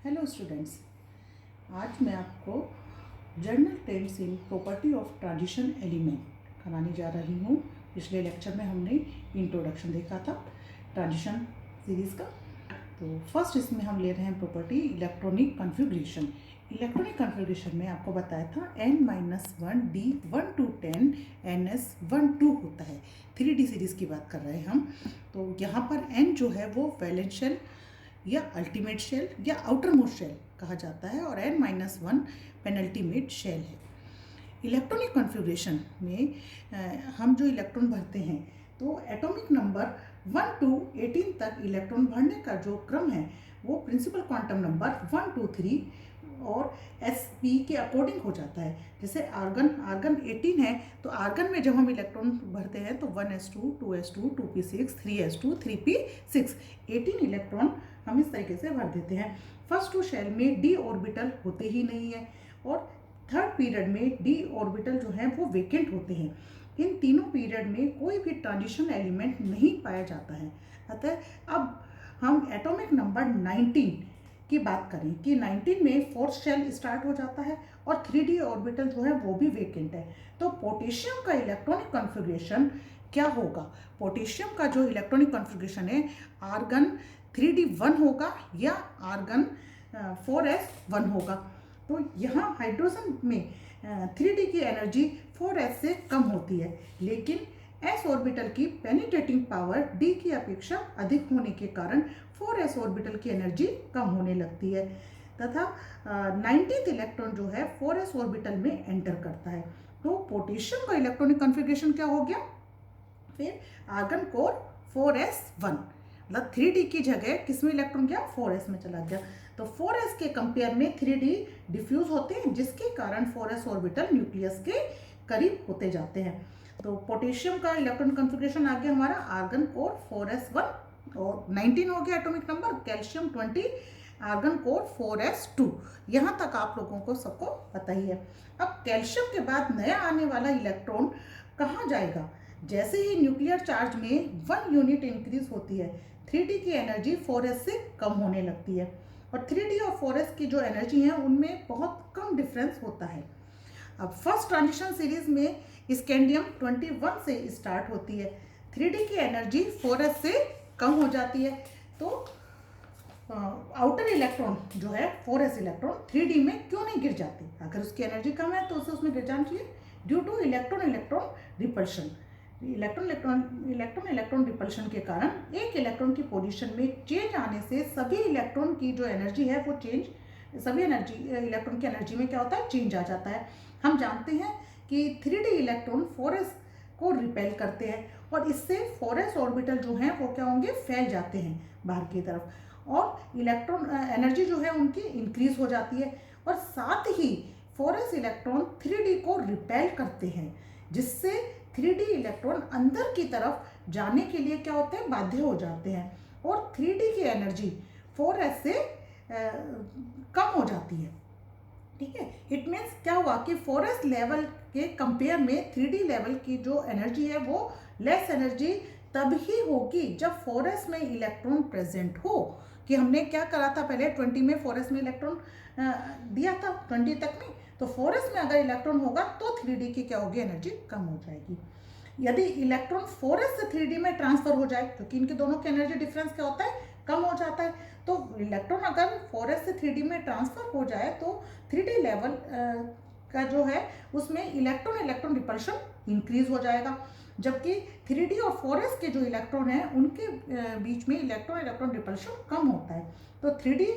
Hello students, आज मैं आपको general trends in property of transition element कराने जा रही हूँ। पिछले लेक्चर में हमने इंट्रोडक्शन देखा था ट्रांजिशन सीरीज़ का। तो फर्स्ट इसमें हम ले रहे हैं property electronic configuration. Electronic configuration में आपको बताया था n-1 d 1 to 10 ns 1 2 होता है। 3D सीरीज़ की बात कर रहे हैं हम। तो यहाँ पर n जो है वो वैलेंस शेल या अल्टीमेट शेल या आउटर मोस्ट शेल कहा जाता है और n-1 पेनल्टीमेट शेल है। इलेक्ट्रॉनिक कॉन्फ़िगरेशन में हम जो इलेक्ट्रॉन भरते हैं तो एटॉमिक नंबर 1 to 18 तक इलेक्ट्रॉन भरने का जो क्रम है वो प्रिंसिपल क्वांटम नंबर 1 2 3 और sp के अकॉर्डिंग हो जाता है। जैसे आर्गन 18 है तो आर्गन में जब हम इलेक्ट्रॉन भरते हैं तो 1s2 2s2 2p6 3s2 3p6 18 electron हम इस तरीके से भर देते हैं। फर्स्ट टू शेल में d ऑर्बिटल होते ही नहीं है और थर्ड पीरियड में d ऑर्बिटल जो है वो वेकेंट होते हैं। इन तीनों पीरियड में कोई भी ट्रांजिशन एलिमेंट नहीं पाया जाता है। अतः अब हम एटॉमिक नंबर 19 की बात करें कि 19 में फोर्थ शेल स्टार्ट हो जाता है और 3d ऑर्बिटल जो है वो भी वेकेंट है। तो पोटेशियम का इलेक्ट्रॉनिक कॉन्फ़िगरेशन क्या होगा? पोटेशियम का जो इलेक्ट्रॉनिक कॉन्फ़िगरेशन है आर्गन 3d1 होगा या आर्गन 4s1 होगा। तो यहाँ हाइड्रोजन में 3d की एनर्जी 4s से कम होती है, लेकिन s ऑर्बिटल की पेनिट्रेटिंग पावर d की अपेक्षा अधिक होने के कारण 4s ऑर्बिटल की एनर्जी कम होने लगती है तथा 19th इलेक्ट्रॉन जो है 4s ऑर्बिटल में एंटर करता है। तो पोटेशियम का इलेक्ट्रॉनिक कॉन्फ़िगरेशन क्या हो गया? फिर आर्गन कोर 4s1 मतलब 3d की जगह किसमें इलेक्ट्रॉन गया? 4s में चला गया। तो 4s के कंपेयर में 3d डिफ्यूज होते हैं जिसके कारण 4s ऑर्बिटल न्यूक्लियस के करीब होते जाते हैं। तो पोटेशियम का इलेक्ट्रॉनिक कॉन्फ़िगरेशन आ गया हमारा आर्गन कोर 4s1 और 19 हो गया atomic number. Calcium 20 argon core 4s2। यहाँ तक आप लोगों को सबको पता ही है। अब कैल्शियम के बाद नया आने वाला इलेक्ट्रॉन कहाँ जाएगा? जैसे ही न्यूक्लियर चार्ज में 1 यूनिट इंक्रीज होती है 3d की एनर्जी 4s से कम होने लगती है और 3d और 4s की जो एनर्जी है उनमें बहुत कम डिफरेंस होता है। अब फर्स्ट ट्रांजिशन सीरीज में स्कैंडियम 21 से स्टार्ट होती है। 3d की एनर्जी 4s से कम हो जाती है तो आउटर इलेक्ट्रॉन जो है 4s इलेक्ट्रॉन 3d में क्यों नहीं गिर जाती? अगर उसकी एनर्जी कम है तो उसे उसमें गिर जाना चाहिए due two electron repulsion. Electron repulsion के कारण एक इलेक्ट्रॉन की पोजीशन में चेंज आने से सभी इलेक्ट्रॉन की जो एनर्जी है वो सभी इलेक्ट्रॉन की एनर्जी में क्या होता है? चेंज आ जाता है। हम जानते हैं कि 3d इलेक्ट्रॉन 4s को रिपेल करते हैं और इससे 4s ऑर्बिटल जो हैं वो क्या होंगे? फैल जाते हैं बाहर की तरफ और इलेक्ट्रॉन एनर्जी जो है उनकी इंक्रीज हो जाती है और साथ ही 4s इलेक्ट्रॉन 3d को रिपेल करते हैं जिससे 3d इलेक्ट्रॉन अंदर की तरफ जाने के लिए क्या होते हैं? बाध्य हो जाते हैं और 3d की एनर्जी 4s से कम हो जाती है। ठीक है, इट मीन्स क्या हुआ कि 4s लेवल के कंपेयर में 3d लेवल की जो एनर्जी है वो लेस एनर्जी तभी होगी जब 4s में इलेक्ट्रॉन प्रेजेंट हो। कि हमने क्या करा था पहले 20 में 4s में इलेक्ट्रॉन दिया था 20 तक में, तो 4s में अगर इलेक्ट्रॉन होगा तो 3d की क्या होगी? एनर्जी कम हो जाएगी। यदि इलेक्ट्रॉन 4s से 3d में ट्रांसफर हो जाए क्योंकि इनके दोनों के एनर्जी डिफरेंस क्या होता है? कम हो जाता है। तो इलेक्ट्रॉन अगर 4s से 3d में ट्रांसफर हो जाए तो 3d लेवल का जो है उसमें इलेक्ट्रॉन रिपल्शन इंक्रीज हो जाएगा, जबकि 3d और 4s के जो इलेक्ट्रॉन हैं उनके बीच में इलेक्ट्रॉन रिपल्शन कम होता है। तो 3d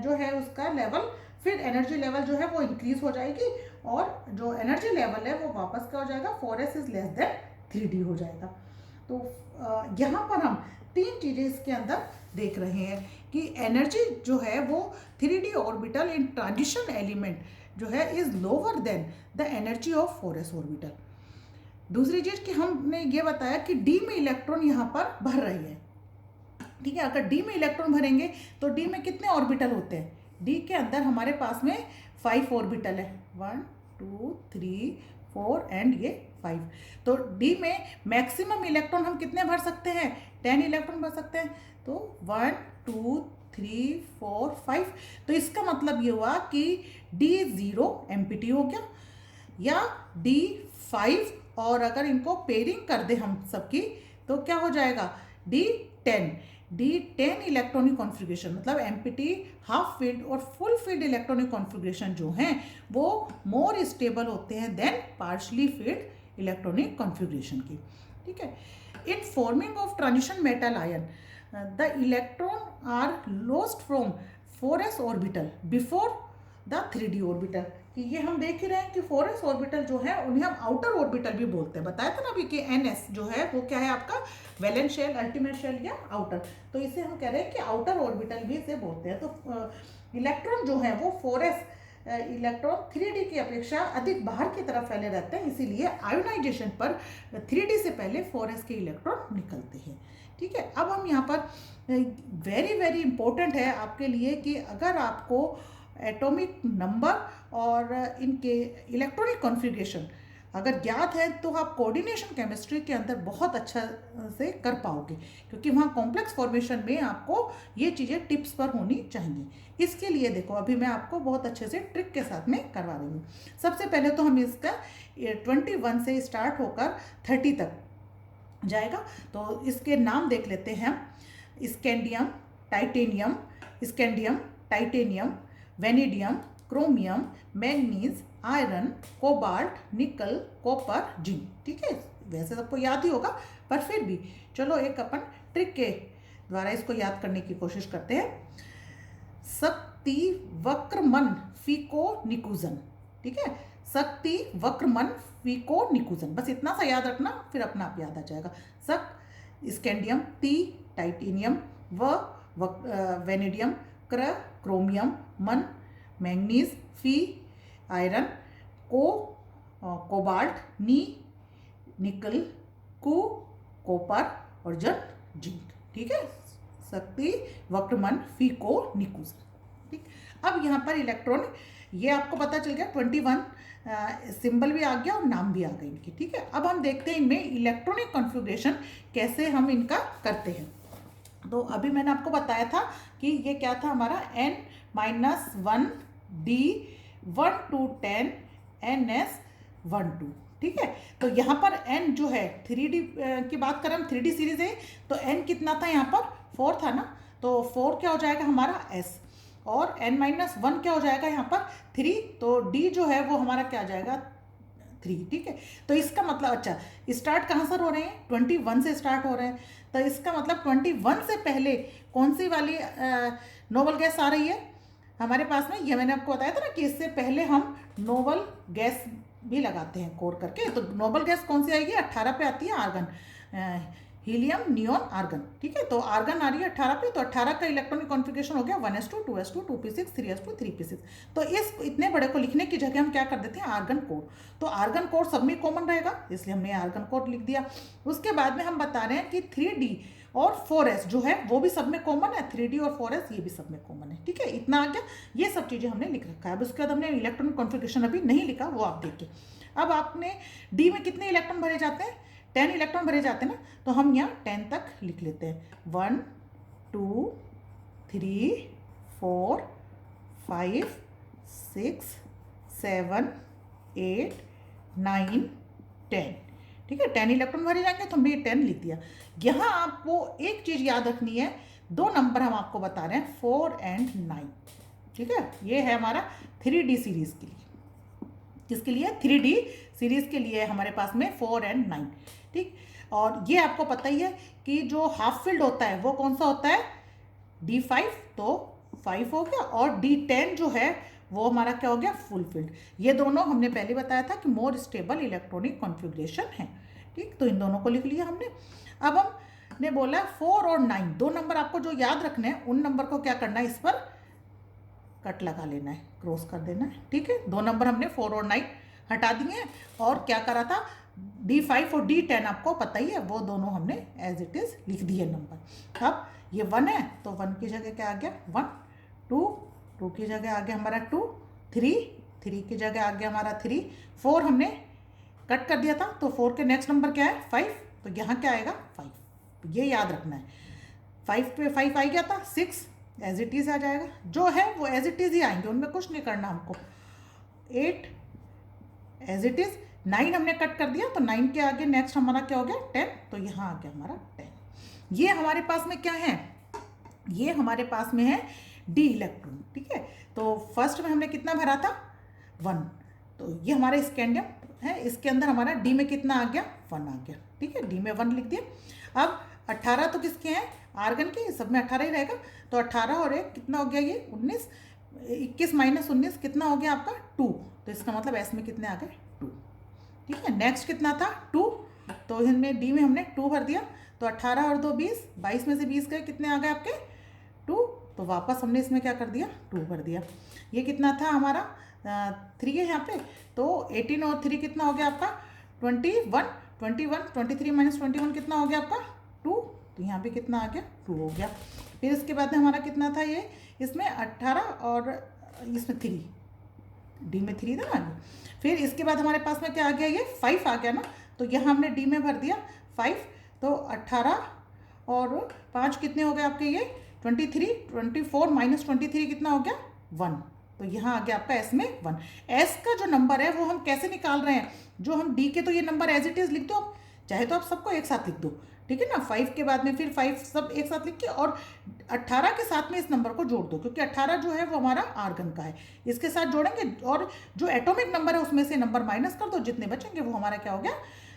जो है उसका लेवल फिर एनर्जी लेवल जो है वो इंक्रीज हो जाएगी और जो एनर्जी लेवल है वो वापस क्या हो जाएगा? 4s is less than 3d हो जाएगा। तो यहाँ पर हम तीन चीज़ें इसके अंदर देख रहे हैं कि एनर्जी जो है वो 3d ऑर्बिटल इन ट्रांजिशन एलिमेंट जो है is lower than the energy of 4s orbital. दूसरी चीज़ कि हमने ये बताया कि d में इलेक्ट्रॉन यहाँ पर भर रही है। ठीक है, अगर d में इलेक्ट्रॉन भरेंगे तो d में कितने ऑर्बिटल होते हैं? d के अंदर हमारे पास में 5 ऑर्बिटल है, 1 2 3 4 एंड ये 5। तो d में मैक्सिमम इलेक्ट्रॉन हम कितने भर सकते हैं? 10 इलेक्ट्रॉन भर सकते हैं। तो 1 2 3 4 5। तो इसका मतलब ये हुआ कि D0 एम्प्टी हो गया, या D5, और अगर इनको पेयरिंग कर दे हम सबकी तो क्या हो जाएगा, D10 इलेक्ट्रॉनिक कॉन्फ़िगरेशन, मतलब एम्प्टी, हाफ फिल्ड और फुल फिल्ड इलेक्ट्रॉनिक कॉन्फ़िगरेशन जो हैं वो मोर स्टेबल होते हैं then partially filled electronic configuration की। ठीक है। In forming of transition metal ion the electron are lost from 4s orbital before the 3d orbital. कि ये हम देख ही रहे हैं कि 4s ऑर्बिटल जो है उन्हें हम आउटर ऑर्बिटल भी बोलते हैं। बताया था ना अभी कि ns जो है वो क्या है आपका, वैलेंस शेल, अल्टीमेट शेल या आउटर। तो इसे हम कह रहे हैं कि आउटर ऑर्बिटल भी इसे बोलते हैं। तो इलेक्ट्रॉन जो है वो 4s इलेक्ट्रॉन 3d की अपेक्षा अधिक बाहर की तरफ फैले रहते हैं, इसीलिए आयोनाइजेशन पर 3d से पहले 4s के इलेक्ट्रॉन निकलते हैं। ठीक है। अब हम यहाँ पर वेरी वेरी इंपॉर्टेंट है आपके लिए कि अगर आपको एटॉमिक नंबर और इनके इलेक्ट्रॉनिक कॉन्फ़िगरेशन अगर ज्ञात है तो आप कोऑर्डिनेशन केमिस्ट्री के अंदर बहुत अच्छा से कर पाओगे, क्योंकि वहाँ कॉम्प्लेक्स फॉर्मेशन में आपको ये चीज़ें टिप्स पर होनी चाहिए। इसके लिए देखो अभी मैं आपको बहुत अच्छे से ट्रिक के साथ में करवा रही हूँ। सबसे पहले तो हम इसका 21 से स्टार्ट होकर 30 तक जाएगा। तो इसके नाम देख लेते हैं हम। Scandium, titanium, scandium, titanium, vanadium, chromium, manganese, iron, cobalt, निकल, कॉपर, जिंक। ठीक है, वैसे सबको याद ही होगा पर फिर भी चलो एक अपन ट्रिक के द्वारा इसको याद करने की कोशिश करते हैं। शक्ति वक्रमन फीको निकुजन। ठीक है, शक्ति वक्रमन फीको निकुजन, बस इतना सा याद रखना, फिर अपना आप याद आ जाएगा। Scandium, T titanium, vanadium, chromium, मन, मैंगनीज, फी आयरन, कोबाल्ट, निकल, कॉपर और जन, जिंक। ठीक है, शक्ति वक्रमन फीको निकुजन। ठीक, अब यहाँ पर इलेक्ट्रॉन ये आपको पता चल गया, 21 सिंबल भी आ गया और नाम भी आ गए इनके। ठीक है, अब हम देखते हैं इनमें इलेक्ट्रॉनिक कॉन्फ़िगरेशन कैसे हम इनका करते हैं। तो अभी मैंने आपको बताया था कि ये क्या था हमारा n-1 d 1 to 10 ns 1 2। ठीक है, तो यहाँ पर n जो है 3d की बात करें, हम 3d सीरीज है तो n कितना था यहाँ पर 4 था ना, तो 4 क्या हो जाएगा हमारा s, और n-1 क्या हो जाएगा यहाँ पर 3, तो d जो है वो हमारा क्या आ जाएगा 3। ठीक है, तो इसका मतलब अच्छा स्टार्ट कहाँ से हो रहे हैं, 21 से स्टार्ट हो रहे हैं, तो इसका मतलब 21 से पहले कौन सी वाली नोबल गैस आ रही है हमारे पास में। ये मैंने आपको बताया था ना कि इससे पहले हम नोबल गैस भी लगाते हैं कोर करके। तो नोबल गैस कौन सी आएगी, 18 पे आती है आर्गन, हीलियम, नियोन, आर्गन। ठीक है, तो आर्गन आ रही है 18 पे, तो 18 का इलेक्ट्रॉनिक कॉन्फ़िगरेशन हो गया 1s2 2s2 2p6 3s2 3p6। तो इस इतने बड़े को लिखने की जगह हम क्या कर देते हैं आर्गन कोर। तो आर्गन कोर सब में कॉमन रहेगा, इसलिए हमने आर्गन कोर लिख दिया। उसके बाद में हम बता रहे हैं कि 3d और 4s जो है वो भी सब में कॉमन है, 3d और 4s ये भी सब में कॉमन है। ठीक है, इतना आ गया, ये सब चीज़ें हमने लिख रखा है। अब उसके बाद हमने इलेक्ट्रॉनिक कॉन्फ़िगरेशन अभी नहीं लिखा, वो आप देखिए। अब आपने डी में कितने इलेक्ट्रॉन भरे जाते हैं, 10 इलेक्ट्रॉन भरे जाते हैं ना, तो हम यहाँ 10 तक लिख लेते हैं। 1 2 3 4 5 6 7 8 9 10। ठीक है, 10 इलेक्ट्रॉन भरे जाएंगे तो हमने 10 लिख दिया। यहाँ आपको एक चीज़ याद रखनी है, 2 नंबर हम आपको बता रहे हैं 4 और 9। ठीक है, ये है हमारा 3d सीरीज़ के लिए। किसके लिए, 3d सीरीज़ के लिए हमारे पास में 4 और 9। ठीक, और ये आपको पता ही है कि जो हाफ फील्ड होता है वो कौन सा होता है, D5, तो 5 हो गया, और D10 जो है वो हमारा क्या हो गया, फुल फील्ड। ये दोनों हमने पहले बताया था कि मोर स्टेबल इलेक्ट्रॉनिक कॉन्फ़िगरेशन है। ठीक, तो इन दोनों को लिख लिया हमने। अब हमने बोला 4 और 9 2 नंबर आपको जो याद रखने हैं, उन नंबर को क्या करना है, इस पर कट लगा लेना है, क्रॉस कर देना है। ठीक है, 2 नंबर हमने 4 और 9 हटा दिए, और क्या करा था D5 और D10 आपको पता ही है, वो दोनों हमने एज इट इज़ लिख दिए नंबर। अब ये 1 है तो 1 की जगह क्या आ गया 1, 2 की जगह आ गया हमारा 2, 3 की जगह आ गया हमारा 3, 4 हमने कट कर दिया था, तो 4 के नेक्स्ट नंबर क्या है 5, तो यहाँ क्या आएगा 5, ये याद रखना है। 5 पे 5 आ गया था, 6 एज इट इज़ आ जाएगा, जो है वो एज इट इज़ ही आएंगे, उनमें कुछ नहीं करना हमको। 8 एज इट इज़, 9 हमने कट कर दिया, तो 9 के आगे नेक्स्ट हमारा क्या हो गया 10, तो यहाँ आ गया हमारा 10। ये हमारे पास में क्या है, ये हमारे पास में है डी इलेक्ट्रॉन, ठीक है। तो फर्स्ट में हमने कितना भरा था 1, तो ये हमारा स्कैंडियम है, इसके अंदर हमारा डी में कितना आ गया 1 आ गया, ठीक है, डी में 1 लिख दिया। अब 18 तो किसके हैं, आर्गन के, सब में 18 ही रहेगा, तो 18 और 1 कितना हो गया, ये 19, 21 माइनस 19 कितना हो गया आपका 2, तो इसका मतलब एस में कितने आ गए 2, ठीक है। नेक्स्ट कितना था 2, तो इनमें डी में हमने 2 भर दिया, तो 18 और 2 20, 22 में से 20 गए, कितने आ गए आपके 2, तो वापस हमने इसमें क्या कर दिया 2 भर दिया। ये कितना था हमारा 3 है यहाँ पे, तो 18 और 3 कितना हो गया आपका 21, 21 23 माइनस 21 कितना हो गया आपका 2, तो यहाँ पे कितना आ गया 2 हो गया। फिर इसके बाद में हमारा कितना था, ये इसमें 18 और इसमें 3, डी में 3 था ना। फिर इसके बाद हमारे पास में क्या आ गया, ये 5 आ गया ना, तो यहाँ हमने डी में भर दिया 5, तो 18 और 5 कितने हो गए आपके, ये 23, 24 माइनस 23 कितना हो गया 1, तो यहाँ आ गया आपका एस में 1। एस का जो नंबर है वो हम कैसे निकाल रहे हैं, जो हम डी के, तो ये नंबर एज इट इज़ लिख दो आप, चाहे तो आप सबको एक साथ लिख दो, ठीक है ना, 5 के बाद में फिर 5 सब एक साथ लिख के, और 18 के साथ में इस नंबर को जोड़ दो, क्योंकि 18 जो है वो हमारा आर्गन का है, इसके साथ जोड़ेंगे, और जो एटॉमिक नंबर है उसमें से नंबर माइनस कर दो, जितने बचेंगे वो हमारा क्या हो गया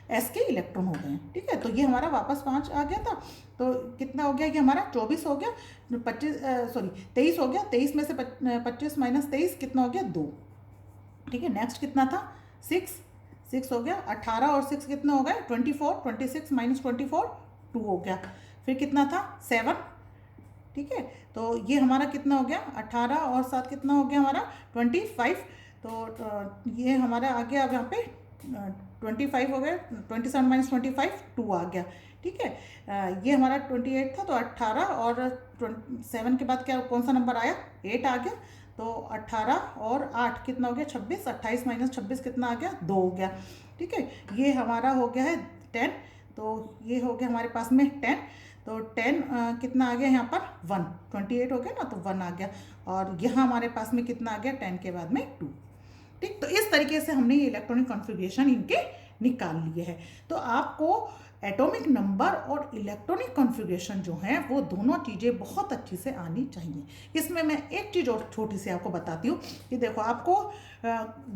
एस के इलेक्ट्रॉन हो गए हैं, ठीक है। तो ये हमारा वापस 5 आ गया था, तो कितना हो गया, ये हमारा 24 हो गया, 23 हो गया, 23 में से 25 माइनस 23 कितना हो गया 2, ठीक है। नेक्स्ट कितना था 6 हो गया, 18 और 6 कितना हो गया 24, 26 माइनस 24 2 हो गया। फिर कितना था 7, ठीक है, तो ये हमारा कितना हो गया 18 और 7 कितना हो गया हमारा 25, तो ये हमारा आ गया अब यहाँ पे 25 हो गया, 27 माइनस 25 2 आ गया, ठीक है। ये हमारा 28 था, तो 18 और 7 के बाद क्या कौन सा नंबर आया 8 आ गया, तो 18 और 8 कितना हो गया 26, 28 माइनस 26 कितना आ गया 2 हो गया, ठीक है। ये हमारा हो गया है 10, तो ये हो गया हमारे पास में 10, तो 10 कितना आ गया यहाँ पर 1, 28 हो गया ना, तो 1 आ गया, और यहाँ हमारे पास में कितना आ गया 10 के बाद में 2, ठीक। तो इस तरीके से हमने ये इलेक्ट्रॉनिक कॉन्फ़िगरेशन इनके निकाल लिए हैं। तो आपको एटॉमिक नंबर और इलेक्ट्रॉनिक कॉन्फ़िगरेशन जो है वो दोनों चीज़ें बहुत अच्छी से आनी चाहिए। इसमें मैं एक चीज़ और छोटी सी आपको बताती हूँ कि देखो, आपको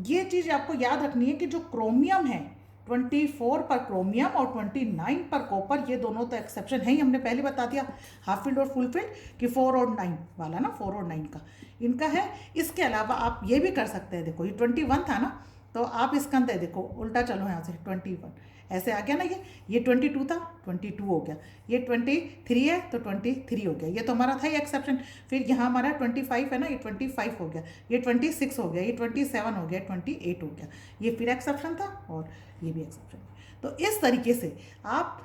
ये चीज़ आपको याद रखनी है कि जो क्रोमियम है 24 पर क्रोमियम और 29 पर कॉपर, ये दोनों तो एक्सेप्शन है ही, हमने पहले बता दिया हाफ फील्ड और फुल फील्ड कि 4 और 9 वाला ना, 4 और 9 का इनका है। इसके अलावा आप ये भी कर सकते हैं, देखो ये 21 था ना, तो आप इसका अंदर देखो उल्टा चलो यहाँ से 21 ऐसे आ गया ना, ये 22 था 22 हो गया, ये 23 है तो 23 हो गया, ये तो हमारा था ही एक्सेप्शन। फिर यहाँ हमारा 25 है ना, ये 25 हो गया, ये 26 हो गया, ये 27 हो गया, 28 हो गया, ये फिर एक्सेप्शन था और ये भी एक्सेप्शन। तो इस तरीके से आप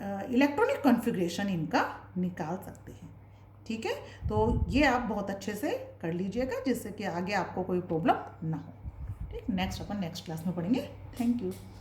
इलेक्ट्रॉनिक कॉन्फ़िगरेशन इनका निकाल सकते हैं, ठीक है। तो ये आप बहुत अच्छे से कर लीजिएगा, जिससे कि आगे आपको कोई प्रॉब्लम ना हो, ठीक। नेक्स्ट अपन नेक्स्ट क्लास में पढ़ेंगे। Thank you.